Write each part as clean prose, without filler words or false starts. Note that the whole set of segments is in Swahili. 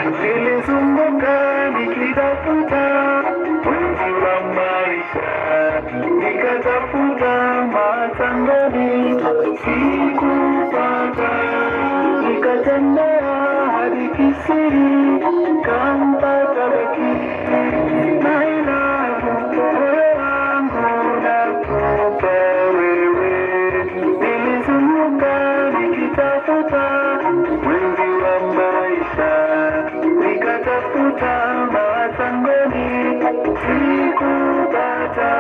Nilizunguka nikitafuta mwenzi wa maisha, nikatafuta matangoni sikupata, nikatembea hadi Kisii kampata Beki. My love, moyo wangu nakupa wewe. Nilizunguka nikitafuta mwenzi wa maisha, nikatafuta matangoni sikupata,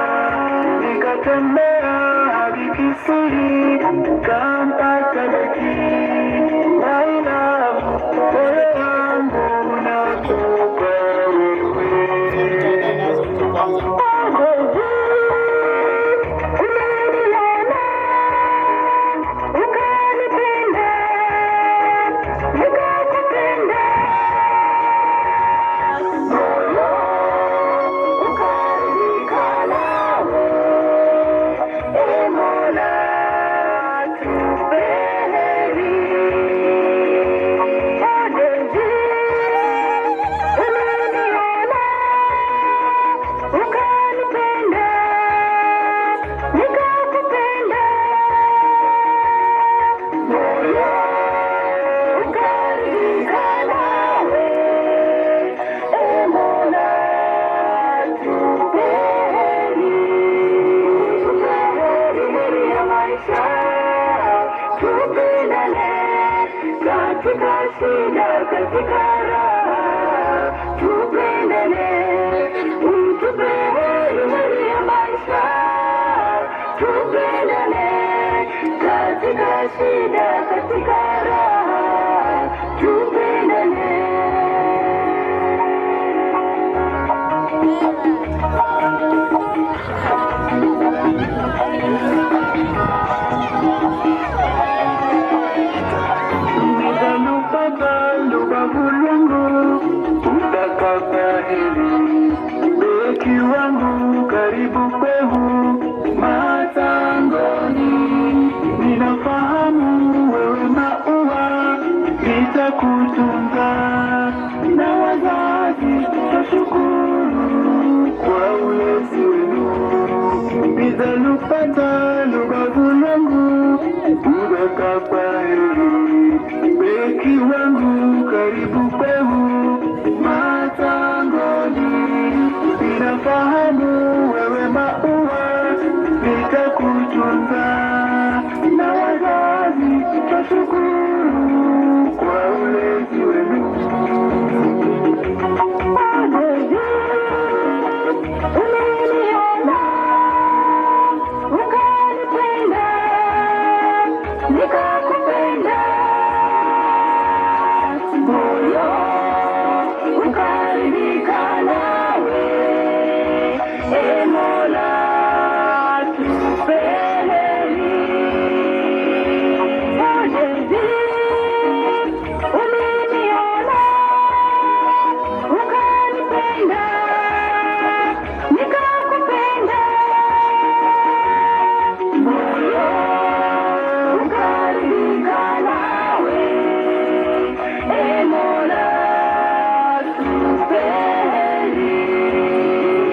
nikatembea hadi Kisii kampata Beki. My love, moyo wangu nakupa wewe. Katika shida, katika raha, tupendane, utupe heri ya maisha. Tupendane, katika shida, katika raha, tupendane. Beki wangu karibu kwehu matangoni, ninafahamu wewe maua, nitakutunza na wazazi tutashukuru kwa ulezi wenu. Nizalupata lubavu langu ubeka kwaheri. Beki wangu karibu kwehu matangoni, ninafahamu wewe maua, nitakutunza na wazazi tutashukuru kwa ulezi wenu. Umeniona ukanipenda, nikakupenda, moyo ukaridhika nawe. Ee Mola, tupe heri. Umeniona ukanipenda, nikakupenda, moyo ukaridhika nawe. Ee Mola, tupe heri.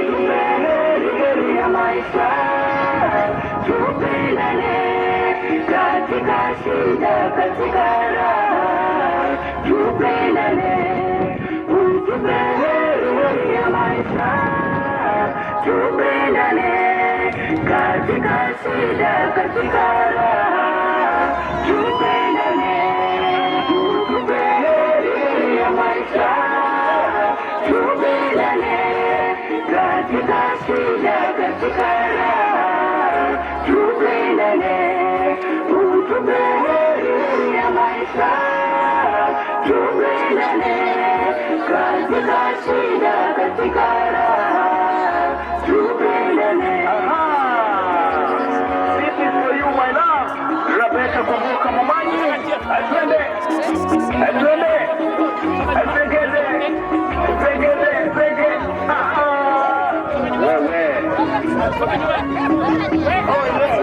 Tupe heri ya maisha, tupendane, katika shida, katika raha, tupendane, utupe heri ya maisha. Tupendane, katika shida, katika raha, tupendane, utupe heri ya maisha. Tupendane, katika shida, katika raha, tupendane, utupe heri ya maisha. Tupendane, katika shida, katika raha, tupendane. This is for you, my love. Rebecca Kumbuka Momanyi. Atwende, atwende, atwegeze, atwegeze, atwege. Wewe. Oh, yes.